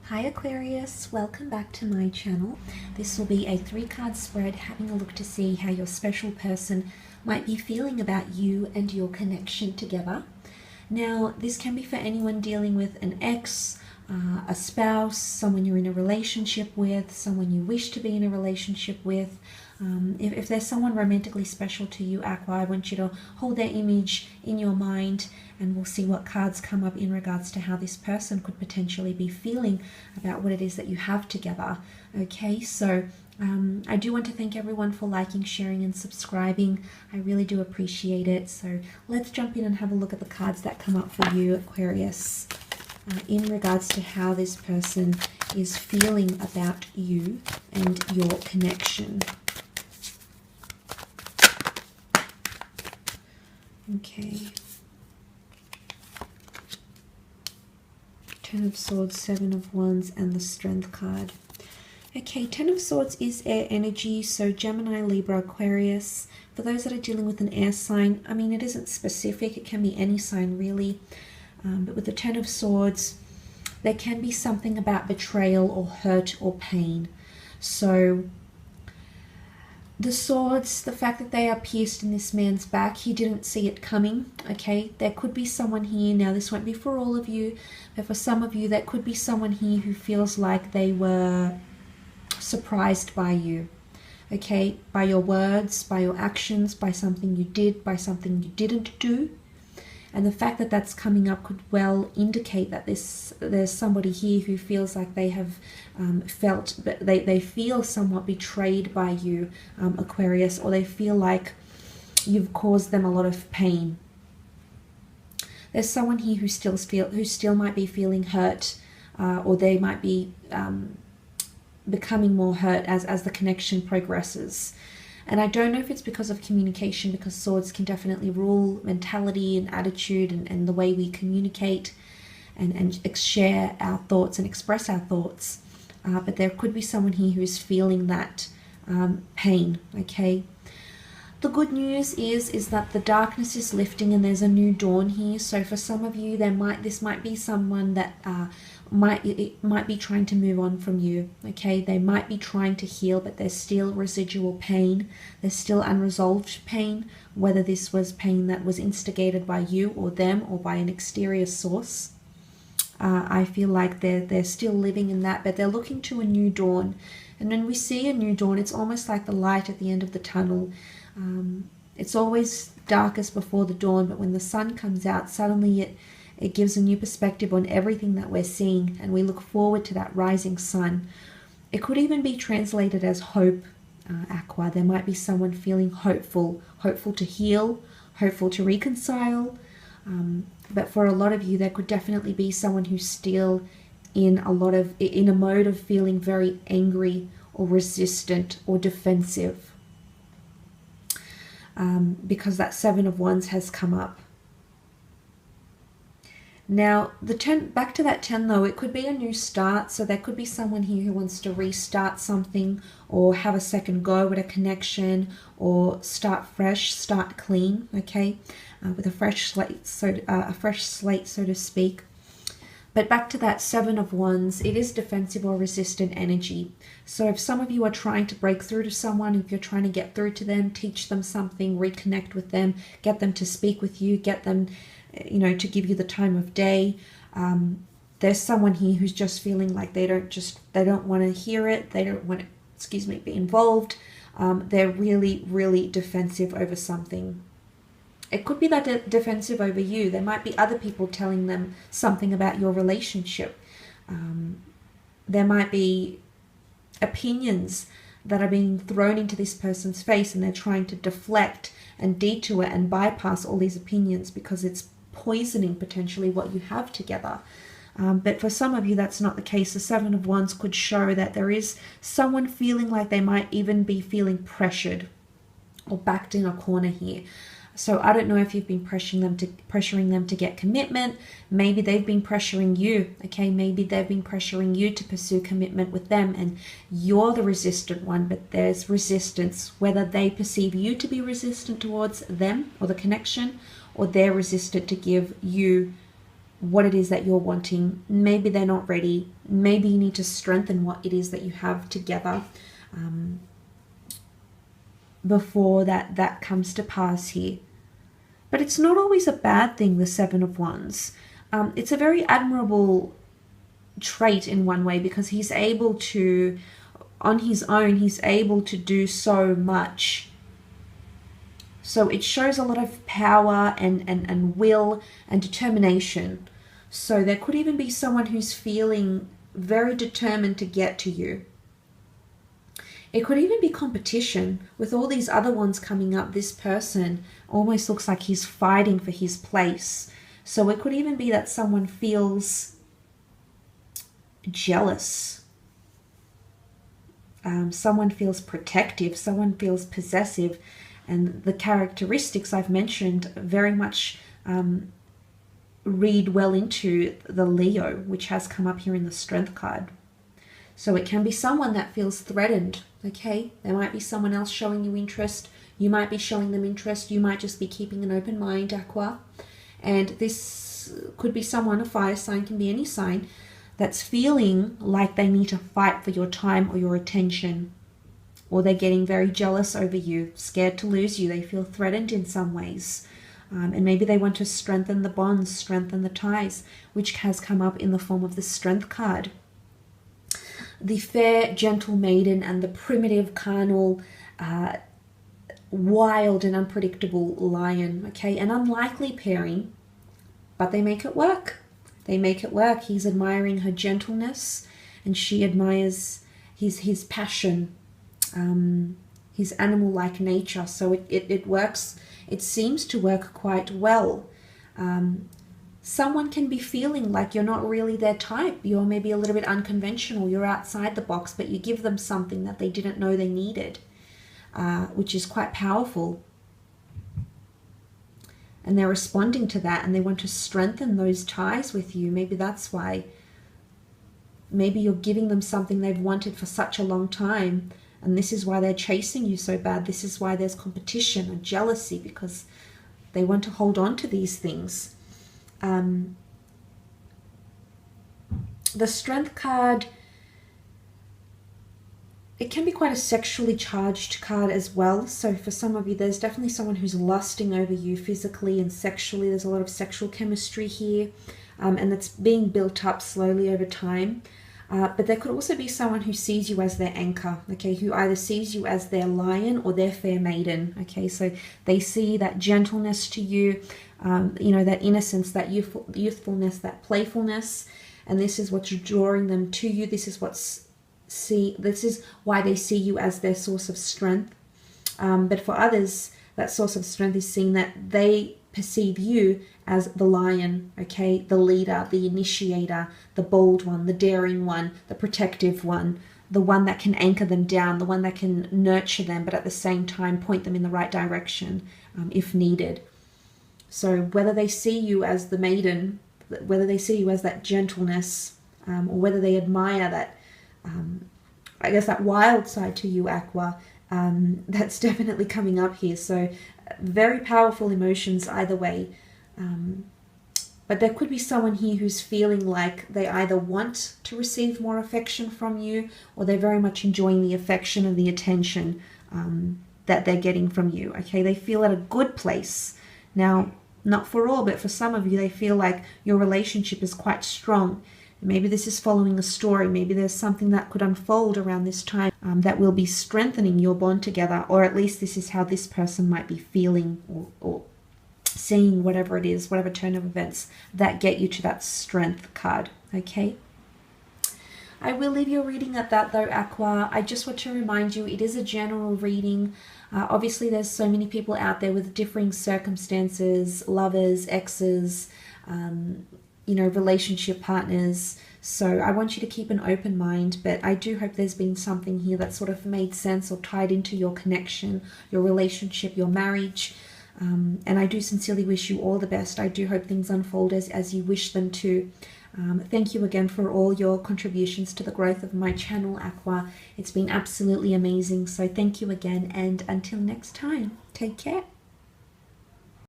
Hi Aquarius, welcome back to my channel. This will be a 3-card spread having a look to see how your special person might be feeling about you and your connection together. Now, this can be for anyone dealing with an ex, a spouse, someone you're in a relationship with, someone you wish to be in a relationship with. If there's someone romantically special to you, Aqua, I want you to hold their image in your mind and we'll see what cards come up in regards to how this person could potentially be feeling about what it is that you have together. Okay, so I do want to thank everyone for liking, sharing and subscribing. I really do appreciate it. So let's jump in and have a look at the cards that come up for you, Aquarius, in regards to how this person is feeling about you and your connection. Okay. 10 of Swords, 7 of Wands, and the Strength card. Okay, 10 of Swords is air energy, so Gemini, Libra, Aquarius. For those that are dealing with an air sign, I mean, it isn't specific. It can be any sign, really. But with the 10 of Swords, there can be something about betrayal or hurt or pain. So the swords, the fact that they are pierced in this man's back, he didn't see it coming, okay? There could be someone here, now this won't be for all of you, but for some of you, there could be someone here who feels like they were surprised by you, okay? By your words, by your actions, by something you did, by something you didn't do. And the fact that that's coming up could well indicate that there's somebody here who feels like they have they feel somewhat betrayed by you, Aquarius, or they feel like you've caused them a lot of pain. There's someone here who still might be feeling hurt, or they might be becoming more hurt as the connection progresses. And I don't know if it's because of communication, because swords can definitely rule mentality and attitude and the way we communicate and share our thoughts and express our thoughts. But there could be someone here who is feeling that pain, okay? The good news is that the darkness is lifting and there's a new dawn here. So for some of you, this might be someone that might be trying to move on from you, okay? They might be trying to heal, but there's still residual pain. There's still unresolved pain, whether this was pain that was instigated by you or them or by an exterior source. I feel like they're still living in that, but they're looking to a new dawn. And when we see a new dawn, it's almost like the light at the end of the tunnel. It's always darkest before the dawn, but when the sun comes out, suddenly it gives a new perspective on everything that we're seeing, and we look forward to that rising sun. It could even be translated as hope, Aqua. There might be someone feeling hopeful to heal, hopeful to reconcile. But for a lot of you, there could definitely be someone who's still in a mode of feeling very angry or resistant or defensive. Because that 7 of Wands has come up. Now, back to that 10 though, it could be a new start. So there could be someone here who wants to restart something or have a second go at a connection or start fresh, start clean, okay? With a fresh slate, so to speak. But back to that 7 of Wands, it is defensive or resistant energy. So if some of you are trying to break through to someone, if you're trying to get through to them, teach them something, reconnect with them, get them to speak with you, get them, to give you the time of day, there's someone here who's just feeling like they don't want to hear it, they don't want to, be involved. They're really, really defensive over something. It could be that defensive over you. There might be other people telling them something about your relationship. There might be opinions that are being thrown into this person's face, and they're trying to deflect and detour and bypass all these opinions because it's poisoning potentially what you have together. But for some of you, that's not the case. The 7 of Wands could show that there is someone feeling like they might even be feeling or backed in a corner here. So I don't know if you've been pressuring them to get commitment. Maybe they've been pressuring you, okay? Maybe they've been pressuring you to pursue commitment with them and you're the resistant one, but there's resistance, whether they perceive you to be resistant towards them or the connection, or they're resistant to give you what it is that you're wanting. Maybe they're not ready. Maybe you need to strengthen what it is that you have together before that comes to pass here. But it's not always a bad thing, the Seven of Wands. It's a very admirable trait in one way, because he's able to, on his own, he's able to do so much. So it shows a lot of power and will and determination. So there could even be someone who's feeling very determined to get to you. It could even be competition. With all these other ones coming up, this person almost looks like he's fighting for his place. So it could even be that someone feels jealous. Someone feels protective. Someone feels possessive. And the characteristics I've mentioned very much read well into the Leo, which has come up here in the Strength card. So it can be someone that feels threatened, okay? There might be someone else showing you interest. You might be showing them interest. You might just be keeping an open mind, Aqua. And this could be someone, a fire sign, can be any sign, that's feeling like they need to fight for your time or your attention. Or they're getting very jealous over you, scared to lose you. They feel threatened in some ways. And maybe they want to strengthen the bonds, strengthen the ties, which has come up in the form of the Strength card. The fair, gentle maiden and the primitive, carnal, wild and unpredictable lion. Okay, an unlikely pairing, but they make it work. They make it work. He's admiring her gentleness, and she admires his passion, his animal-like nature. So it works. It seems to work quite well. Someone can be feeling like you're not really their type. You're maybe a little bit unconventional. You're outside the box, but you give them something that they didn't know they needed, which is quite powerful. And they're responding to that, and they want to strengthen those ties with you. Maybe that's why. Maybe you're giving them something they've wanted for such a long time, and this is why they're chasing you so bad. This is why there's competition and jealousy, because they want to hold on to these things. The Strength card, it can be quite a sexually charged card as well. So for some of you, there's definitely someone who's lusting over you physically and sexually. There's a lot of sexual chemistry here, and that's being built up slowly over time. But there could also be someone who sees you as their anchor, okay, who either sees you as their lion or their fair maiden, okay, so they see that gentleness to you, you know, that innocence, that youthfulness, that playfulness, and this is what's drawing them to you. This is this is why they see you as their source of strength. But for others, that source of strength is seeing that they perceive you as the lion, okay, the leader, the initiator, the bold one, the daring one, the protective one, the one that can anchor them down, the one that can nurture them, but at the same time point them in the right direction if needed. So whether they see you as the maiden, whether they see you as that gentleness, or whether they admire that, I guess, that wild side to you, Aqua, that's definitely coming up here. So very powerful emotions either way. But there could be someone here who's feeling like they either want to receive more affection from you, or they're very much enjoying the affection and the attention that they're getting from you. Okay, they feel at a good place. Now, not for all, but for some of you, they feel like your relationship is quite strong. Maybe this is following a story. Maybe there's something that could unfold around this time that will be strengthening your bond together, or at least this is how this person might be feeling or seeing, whatever it is, whatever turn of events that get you to that Strength card, okay? I will leave your reading at that though, Aqua. I just want to remind you, it is a general reading. Obviously, there's so many people out there with differing circumstances, lovers, exes, you know, relationship partners. So I want you to keep an open mind, but I do hope there's been something here that sort of made sense or tied into your connection, your relationship, your marriage. And I do sincerely wish you all the best. I do hope things unfold as you wish them to. Thank you again for all your contributions to the growth of my channel, Aqua. It's been absolutely amazing. So thank you again, and until next time, take care.